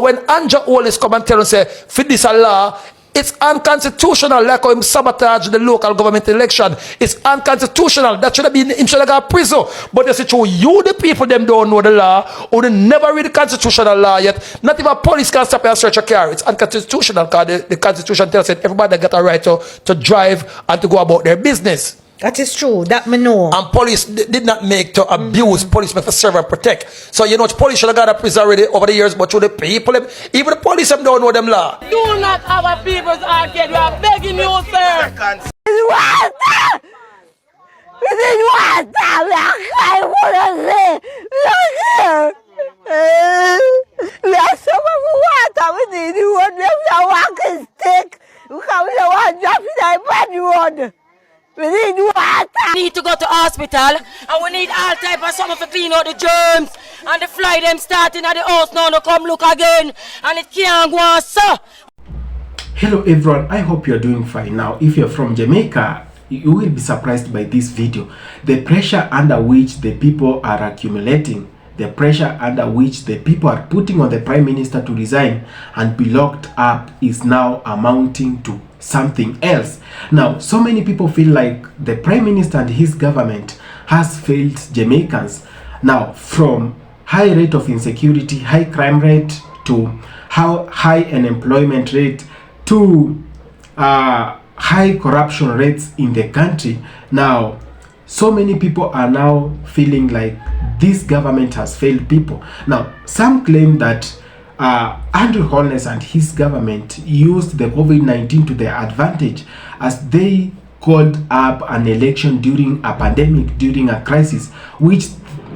when Andrew Wallace come and tell us, say, for this a law, it's unconstitutional, like how him sabotage the local government election. It's unconstitutional. That should have been, him should have got prison. But you see, you the people, them don't know the law, or they never read the constitutional law yet. Not even police can stop and search a car. It's unconstitutional, because the constitution tells that everybody got a right to drive and to go about their business. That is true. That me know. And police did not make to abuse. Police make to serve and protect. So you know, police should have got a prison already over the years, but to the people, even the police them don't know them law. Do not have a people's arcade. We are begging you, sir. Water! This is water! I want to say, look here! There's so much water. We need you on the walking stick. Because we don't want to drop in that bad road. We need water. We need to go to hospital, and we need all type of something to clean out the germs. And the fly them starting at the house now to come look again. And it can't go on, sir. Hello everyone, I hope you're doing fine. Now, if you're from Jamaica, you will be surprised by this video. The pressure under which the people are accumulating, the pressure under which the people are putting on the Prime Minister to resign and be locked up is now amounting to something else. Now, so many people feel like the Prime Minister and his government has failed Jamaicans. Now, from high rate of insecurity, high crime rate, to how high unemployment rate, to high corruption rates in the country. Now, so many people are now feeling like this government has failed people. Now, some claim that Andrew Holness and his government used the COVID-19 to their advantage as they called up an election during a pandemic, during a crisis, which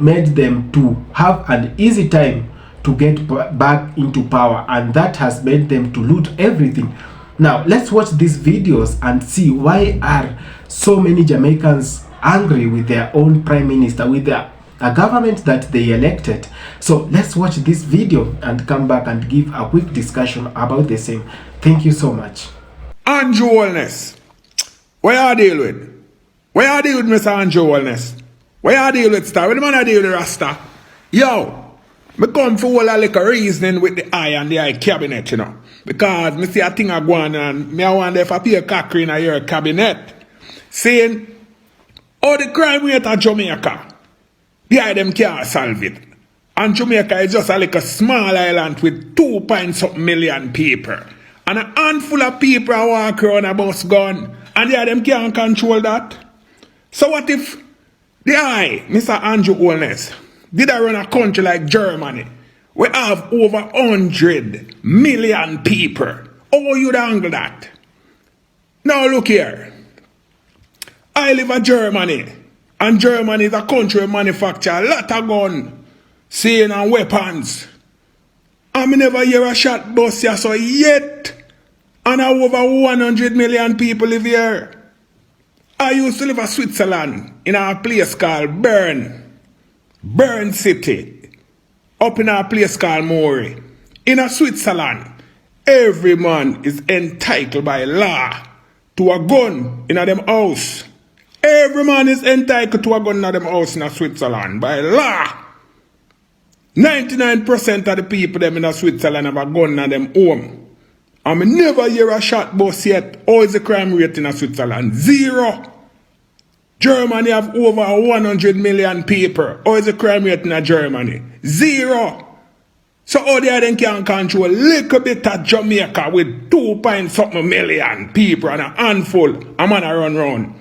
made them to have an easy time to get back into power, and that has made them to loot everything. Now, let's watch these videos and see why are so many Jamaicans angry with their own Prime Minister, with a government that they elected. So let's watch this video and come back and give a quick discussion about the same. Thank you so much. Andrew Holness, where are you deal with? Where are you deal with Mr. Andrew Holness? Where are you deal with Star? Where the man I deal with Rasta? Yo, me come for all a little reasoning with the eye and the eye cabinet, you know. Because me see a thing a go on and me I wonder if I pay a cockery in your cabinet. Saying, all the crime rate at Jamaica, the eye them can't solve it. And Jamaica is just like a small island with 2.something million people. And a handful of people are walk around a bus gun. And the eye them can't control that. So what if the eye, Mr. Andrew Holness, did I run a country like Germany? We have over 100 million people. How you handle that? Now look here. I live in Germany. And Germany is a country that manufactures a lot of guns, saying and weapons. And I never hear a shot bust here so yet. And over 100 million people live here. I used to live in Switzerland in a place called Bern City. Up in a place called Mori. In a Switzerland, every man is entitled by law to a gun in a them house. Every man is entitled to a gun in a them house in a Switzerland by law. 99% of the people them in a Switzerland have a gun in them home. And I never hear a shot bust yet. How is the crime rate in a Switzerland? 0. Germany have over 100 million people. How is the crime rate in Germany? 0. So how they then can control a little bit of Jamaica with 2.something million people and a handful of man run around.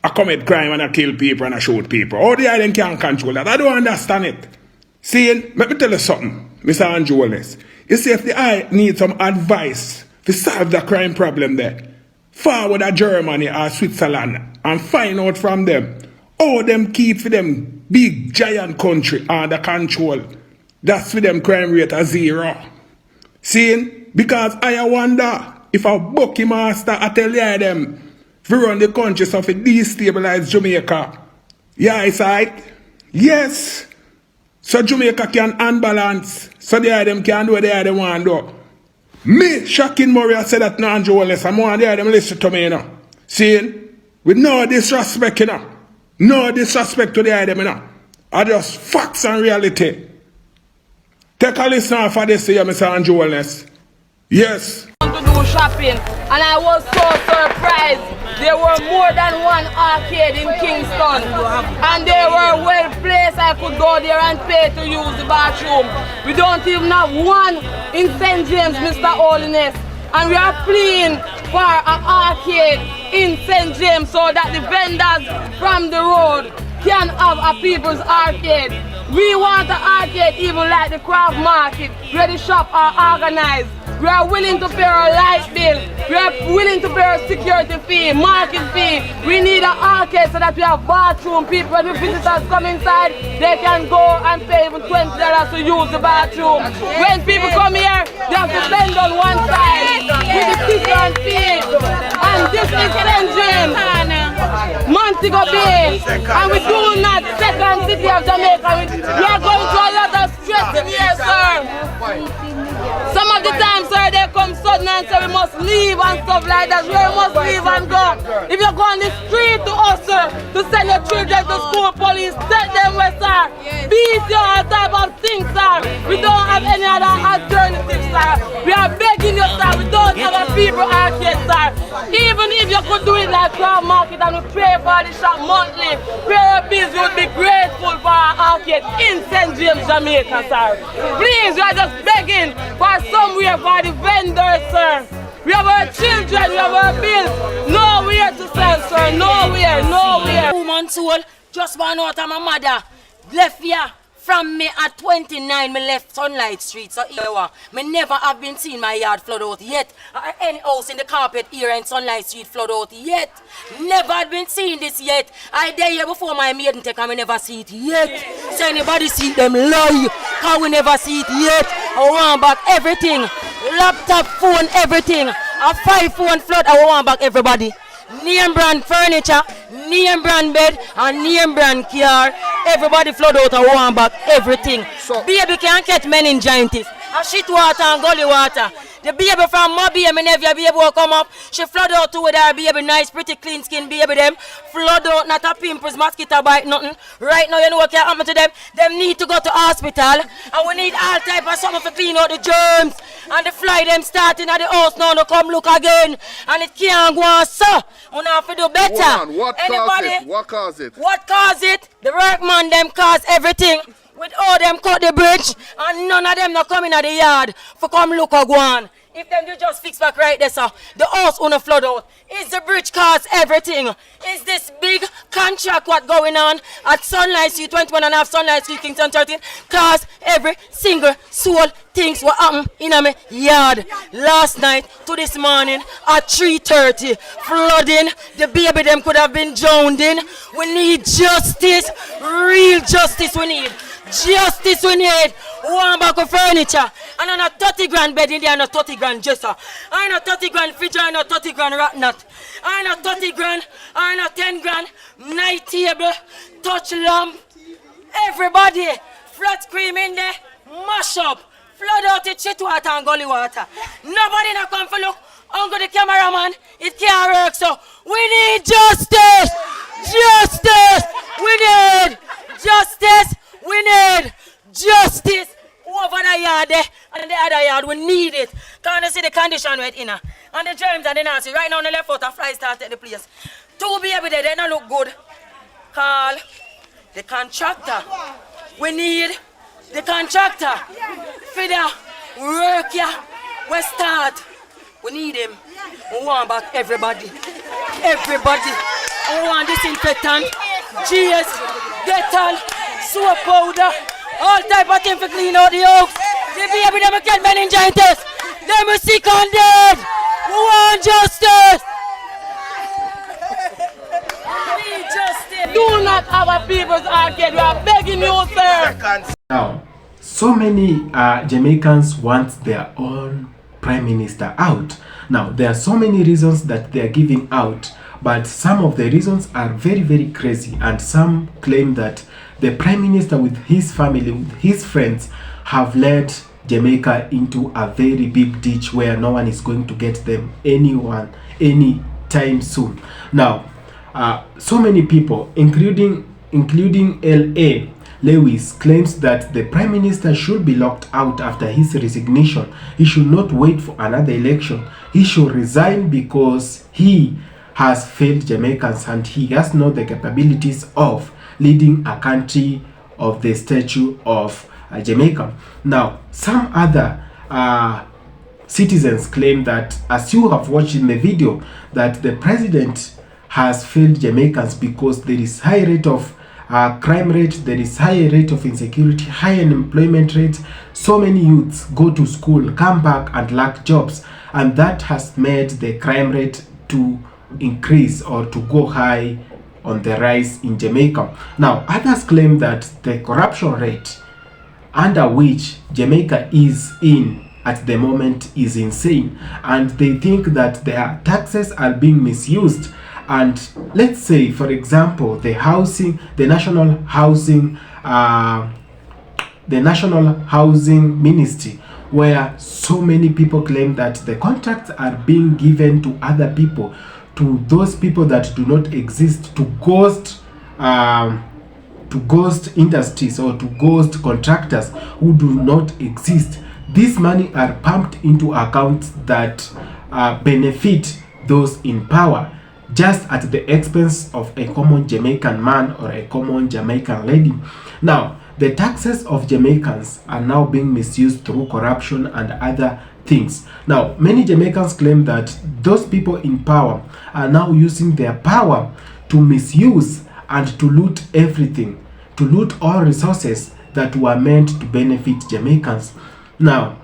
I commit crime and I kill people and I shoot people. How they then can control that? I don't understand it. See, let me tell you something, Mr. Andrew Wallace. You see, if the eye needs some advice to solve the crime problem there, forward to Germany or Switzerland and find out from them how them keep for them big giant country under control. That's for them crime rate at 0. See, because I wonder if a bucky master I tell you them to run the country so to destabilize Jamaica. Yeah, it's right. Yes. So Jamaica can unbalance. So them can do what they want to do. Me, Shocking Murray, said that no Andrew Wallace, I'm one of them listen to me, you know. See, with no disrespect, you know. No disrespect to the item, you know. I just facts and reality. Take a listen for this here, Mr. Andrew Wellness. Yes. To do shopping, and I was so surprised. There were more than one arcade in Kingston, and they were well placed. I could go there and pay to use the bathroom. We don't even have one in St. James, Mr. Holiness, and we are pleading for an arcade in St. James so that the vendors from the road can have a people's arcade. We want an arcade even like the craft market, where the shop are organized. We are willing to pay our light bill. We are willing to pay our security fee, market fee. We need an arcade so that we have bathroom. People, when the visitors come inside, they can go and pay even $20 to use the bathroom. When people come here, they have to spend on one side with the ticket and fee. And this is St. James, Montego Bay, and we do not second city of Jamaica. We are going through a lot of stress in here, sir. Some of the time, sir, they come sudden and say we must leave and stuff like that. We must leave and go. If you go on the street to us, sir, to send your children to school, police, take them away, sir. Beat you, all type of things, sir. We don't have any other alternative, sir. We are begging you, sir. We don't have a people arcade, sir. Even if you could do it like Crown Market and we pay for the shop monthly, pay our bills, we would be grateful for our arcade in St. James, Jamaica, sir. Please, we are just begging for somewhere for the vendors, sir. We have our children, we have our bills. Nowhere to sell, sir. Nowhere, nowhere. Woman soul, just one out of my mother. Left here from me at 29, me left Sunlight Street. So here, me never have been seen my yard flood out yet. Or any house in the carpet here in Sunlight Street flood out yet. Never had been seen this yet. I there here before my maiden take and we never see it yet. So anybody see them lie, cause we never see it yet. I want back everything. Laptop, phone, everything. A 5-phone flood, I want back everybody. Name brand furniture, name brand bed, and name brand car. Everybody flood out and want back everything. So, baby can't catch meningitis. A shit water and gully water. The baby from my baby, my nephew, baby will come up. She flood out too with her baby, nice, pretty, clean skin baby them. Flood out, not a pimples, mosquito bite, nothing. Right now, you know what can happen to them? Them need to go to hospital. And we need all type of something to clean out the germs. And the fly them starting at the house now, to come look again. And it can't go on, so. We have to do better. Hold on. What Anybody? caused it? What caused it? What caused it? The workman them caused everything. With all them cut the bridge, and none of them not coming at the yard for come look or go on. If them do just fix back right there, sir, the house on the flood out. Is the bridge cause everything? Is this big contract what going on at Sunlight Street 21 and a half Sunlight Street Kingston 13 cause every single soul things what happen in my yard. Last night to this morning at 3:30, flooding. The baby them could have been drowned in. We need justice, real justice we need. Justice we need. One bag of furniture. And on a 30 grand bed in there and a 30 grand dresser. And a 30 grand fridge and a 30 grand rat nut. And a 30 grand and a 10 grand night table, touch lamp. Everybody, flat screen in there, mash up. Flood out the shit water and gully water. Nobody not come for look. Uncle the cameraman, it can't work so. We need justice! Justice! We need justice! We need justice over the yard there and the other yard. We need it. Can't you see the condition right in her? And the germs and the nasty. Right now on the left foot, a fly started the place. 2 baby there, they don't look good. Call the contractor. We need the contractor. For the work here, we start. We need him. We want back everybody. Everybody. We want disinfectant, GS, Dettol, soap powder, all type of things to clean out the house. The baby them get meningitis. Them are sick and dead. We want justice. We need justice. Do not have a people's arcade. We are begging you, sir. Now, so many Jamaicans want their own prime minister out. Now, there are so many reasons that they are giving out, but some of the reasons are very, very crazy, and some claim that the prime minister with his family, with his friends, have led Jamaica into a very big ditch where no one is going to get them anytime soon. Now, so many people, including LA, Lewis claims that the Prime Minister should be locked out after his resignation. He should not wait for another election. He should resign because he has failed Jamaicans and he has not the capabilities of leading a country of the statue of Jamaica. Now, some other citizens claim that, as you have watched in the video, that the president has failed Jamaicans because there is high rate of crime rate, there is high rate of insecurity, high unemployment rate. So many youths go to school, come back and lack jobs, and that has made the crime rate to increase or to go high on the rise in Jamaica. Now, others claim that the corruption rate under which Jamaica is in at the moment is insane, and they think that their taxes are being misused. And let's say, for example, the National Housing Ministry, where so many people claim that the contracts are being given to other people, to those people that do not exist, to ghost industries or to ghost contractors who do not exist. These money are pumped into accounts that benefit those in power, just at the expense of a common Jamaican man or a common Jamaican lady. Now, the taxes of Jamaicans are now being misused through corruption and other things. Now, many Jamaicans claim that those people in power are now using their power to misuse and to loot everything, to loot all resources that were meant to benefit Jamaicans. Now,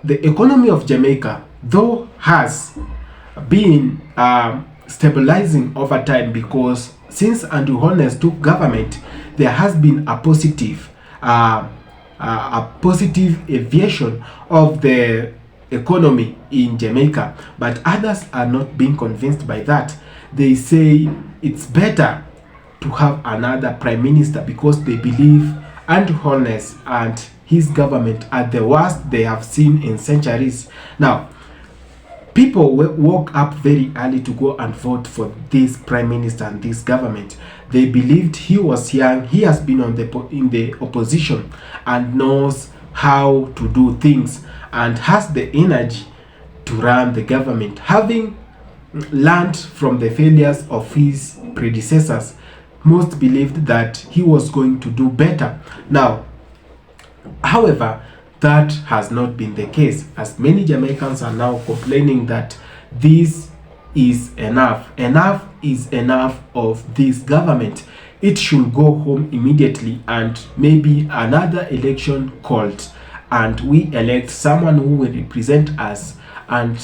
the economy of Jamaica, though, has been stabilizing over time, because since Andrew Holness took government, there has been a positive aviation of the economy in Jamaica, but others are not being convinced by that. They say it's better to have another prime minister because they believe Andrew Holness and his government are the worst they have seen in centuries. Now, people woke up very early to go and vote for this prime minister and this government. They believed he was young, he has been in the opposition and knows how to do things and has the energy to run the government, having learned from the failures of his predecessors. Most believed that he was going to do better. Now, however, that has not been the case, as many Jamaicans are now complaining that this is enough. Enough is enough of this government. It should go home immediately and maybe another election called, and we elect someone who will represent us and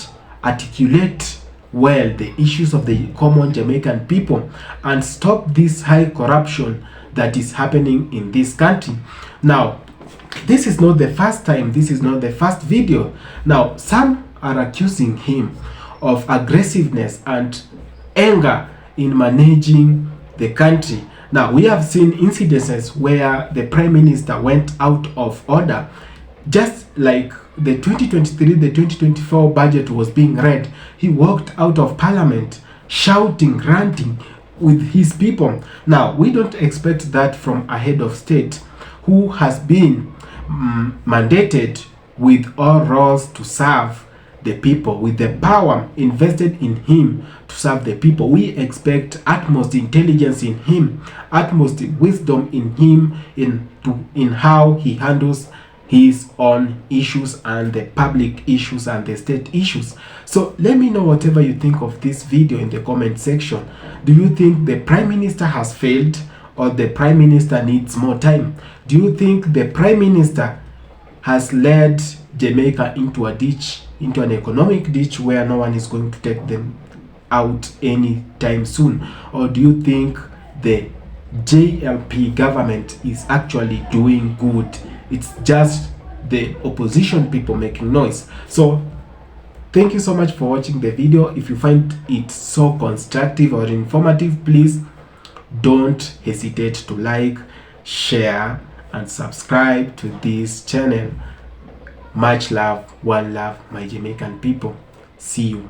articulate well the issues of the common Jamaican people and stop this high corruption that is happening in this country. Now, this is not the first time, this is not the first video. Now, some are accusing him of aggressiveness and anger in managing the country. Now, we have seen incidences where the Prime Minister went out of order. Just like the 2023, the 2024 budget was being read, he walked out of Parliament shouting, ranting with his people. Now, we don't expect that from a head of state who has been mandated with all roles to serve the people, with the power invested in him to serve the people. We expect utmost intelligence in him, utmost wisdom in him, in how he handles his own issues and the public issues and the state issues. So let me know whatever you think of this video in the comment section. Do you think the Prime Minister has failed, or the Prime Minister needs more time? Do you think the Prime Minister has led Jamaica into a ditch, into an economic ditch where no one is going to take them out anytime soon? Or do you think the JLP government is actually doing good? It's just the opposition people making noise. So thank you so much for watching the video. If you find it so constructive or informative, please don't hesitate to like, share and subscribe to this channel. Much love, one love, my Jamaican people. See you.